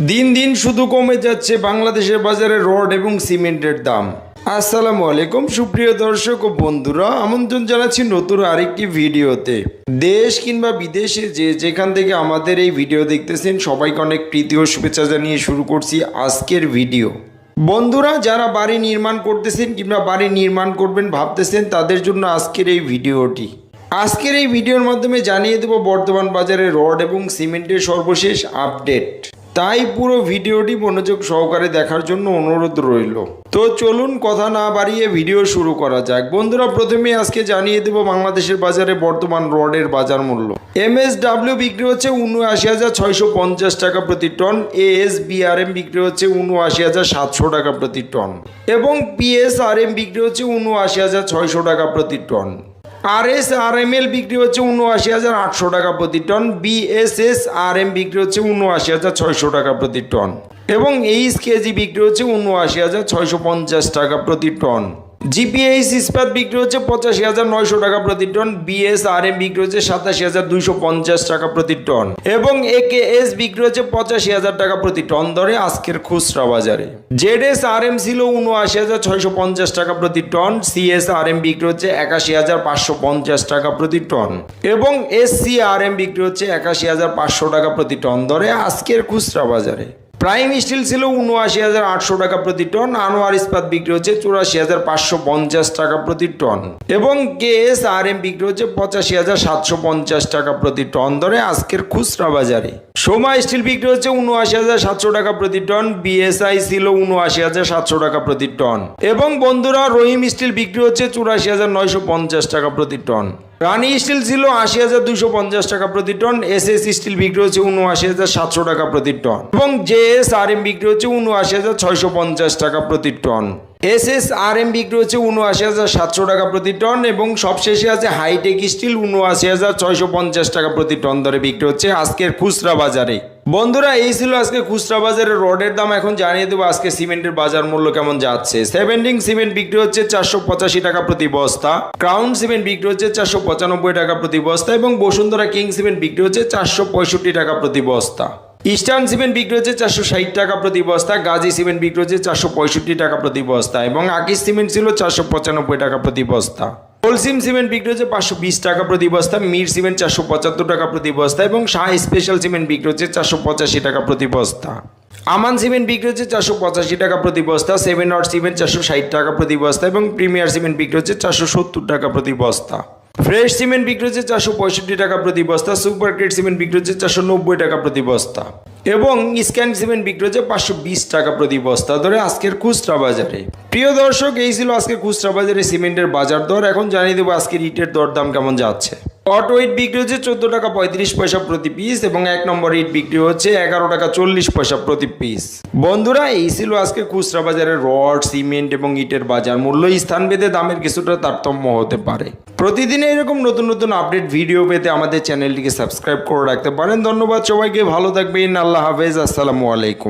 দিন দিন শুধু কমে যাচ্ছে বাংলাদেশের বাজারে রড এবং সিমেন্টের দাম। আসসালামু আলাইকুম সুপ্রিয় দর্শক ও বন্ধুরা, আমন্ত্রণ জানাচ্ছি নতুন আরেকটি ভিডিওতে। দেশ কিংবা বিদেশে যে যেখান থেকে আমাদের এই ভিডিও দেখতেছেন সবাইকে অনেক প্রীতি ও শুভেচ্ছা জানিয়ে শুরু করছি আজকের ভিডিও। বন্ধুরা, যারা বাড়ি নির্মাণ করতেছেন কিংবা বাড়ি নির্মাণ করবেন ভাবতেছেন তাদের জন্য আজকের এই ভিডিওটি। আজকের এই ভিডিওর মাধ্যমে জানিয়ে দেব বর্তমান বাজারে রড এবং সিমেন্টের সর্বশেষ আপডেট। তাই পুরো ভিডিওটি মনোযোগ সহকারে দেখার জন্য অনুরোধ রইল। তো চলুন কথা না বাড়িয়ে ভিডিও শুরু করা যাক। বন্ধুরা, প্রথমে আজকে জানিয়ে দেব বাংলাদেশের বাজারে বর্তমান রডের বাজার মূল্য। MSW বিক্রি হচ্ছে ৭৯,৬৫০ টাকা প্রতি টন, ASBRM বিক্রি হচ্ছে ৭৯,৭০০ টাকা প্রতি টন এবং PSRM বিক্রি হচ্ছে ৭৯,৬০০ টাকা প্রতি টন। RSRML বিক্রি হচ্ছে ৭৯,৮০০ টাকা প্রতি টন, BSSRM বিক্রি হচ্ছে ৭৯,৬০০ টাকা প্রতি টন এবং HKG বিক্রি হচ্ছে ৭৯,৬৫০ টাকা প্রতি টন। GPH ইস্পাত বিক্রি হচ্ছে ৮৫,৯০০ টাকা প্রতি টন, BSRM বিক্রি হচ্ছে ৮৭,২৫০ টাকা প্রতি টন এবং AKS বিক্রি হচ্ছে ৮৫,০০০ টাকা প্রতি টন দরে আজকের খুচরা বাজারে। ZSRM ছিল ৭৯,৬৫০ টাকা প্রতি টন, CSRM বিক্রি হচ্ছে ৮১,৫৫০ টাকা প্রতি টন এবং SCRM বিক্রি হচ্ছে ৮১,৫০০ টাকা প্রতি টন দরে আজকের খুচরা বাজারে। প্রাইম স্টিল ছিল ৭৯,৮০০ টাকা প্রতি টন, আনোয়ার ইস্পাত বিক্রি হচ্ছে ৮৪,৫৫০ টাকা প্রতি টন এবং KSRM বিক্রি হচ্ছে ৮৫,৭৫০ টাকা প্রতি টন দরে আজকের খুচরা বাজারে। সোমা স্টিল বিক্রি হচ্ছে ৭৯,৭০০ টাকা প্রতি টন, BSI ছিল ৭৯,৭০০ টাকা প্রতি টন এবং বন্ধুরা রহিম স্টিল বিক্রি হচ্ছে ৮৪,৯৫০ টাকা প্রতি টন। রানী স্টিল ছিল ৮০,২৫০ টাকা প্রতি টন, SS স্টিল বিক্রি হচ্ছে ৭৯,৭০০ টাকা প্রতি টন এবং JSRM বিক্রি হচ্ছে ৭৯,৬৫০ টাকা প্রতি টন। SSRM বিক্রি হচ্ছে ৭৯,৭০০ টাকা প্রতি টন এবং সবশেষে আছে হাইটেক স্টিল ৭৯,৬৫০ টাকা প্রতি টন দরে বিক্রি হচ্ছে আজকের খুচরা বাজারে। বন্ধুরা, এই ছিল আজকে খুচরা বাজারে রডের দাম। এখন জানিয়ে দেবো আজকে সিমেন্টের বাজার মূল্য কেমন যাচ্ছে। সেভেন্টিং সিমেন্ট বিক্রি হচ্ছে ৪৮৫ টাকা প্রতি বস্তা, ক্রাউন সিমেন্ট বিক্রি হচ্ছে ৪৯৫ টাকা প্রতি বস্তা এবং বসুন্ধরা কিং সিমেন্ট বিক্রি হচ্ছে ৪৬৫ টাকা প্রতি বস্তা। ইস্টার্ন সিমেন্ট বিক্রি হচ্ছে ৪৬০ টাকা প্রতি বস্তা, গাজী সিমেন্ট বিক্রি হচ্ছে ৪৬৫ টাকা প্রতি বস্তা এবং আকিস সিমেন্ট ছিল ৪৯৫ টাকা প্রতি বস্তা। হোলসিম সিমেন্ট বিক্রি হচ্ছে ৫২০ টাকা প্রতি বস্তা, মির সিমেন্ট ৪৭৫ টাকা প্রতি বস্তা এবং শাহ স্পেশাল সিমেন্ট বিক্রি হচ্ছে ৪৮৫ টাকা প্রতি বস্তা। আমান সিমেন্ট বিক্রি হচ্ছে ৪৮৫ টাকা প্রতি বস্তা, 7 নট সিমেন্ট ৪৬০ টাকা প্রতি বস্তা এবং প্রিমিয়ার সিমেন্ট বিক্রি হচ্ছে ৪৭০ টাকা প্রতি বস্তা। ফ্রেশ সিমেন্ট বিক্রি হচ্ছে ৪৬৫ টাকা প্রতি বস্তা, সুপার গ্রেড সিমেন্ট বিক্রি হচ্ছে ৪৯০ টাকা প্রতি বস্তা এবং স্ক্যান সিমেন্ট বিক্রি হচ্ছে ৫২০ টাকা প্রতি বস্তা ধরে আজকের খুচরা বাজারে। প্রিয় দর্শক, এই ছিল আজকে খুচরা বাজারে সিমেন্টের বাজার দর। এখন জানিয়ে দেবো আজকের ইটের দরদাম কেমন যাচ্ছে। অটো ইট বিক্রি হচ্ছে ১৪ টাকা ৩৫ পয়সা প্রতি পিস এবং ১ নম্বর ইট বিক্রি হচ্ছে ১১ টাকা ৪০ পয়সা প্রতি পিস। বন্ধুরা, এই ছিল আজকে খুচরা বাজারে রড, সিমেন্ট এবং ইটের বাজার মূল্য। স্থানভেদে দামের কিছুটা তারতম্য হতে পারে। প্রতিদিন এরকম নতুন নতুন আপডেট ভিডিও পেতে আমাদের চ্যানেলটিকে সাবস্ক্রাইব করে রাখতে পারেন। ধন্যবাদ সবাইকে, ভালো থাকবেন। আল্লাহ হাফেজ, আসসালামু আলাইকুম।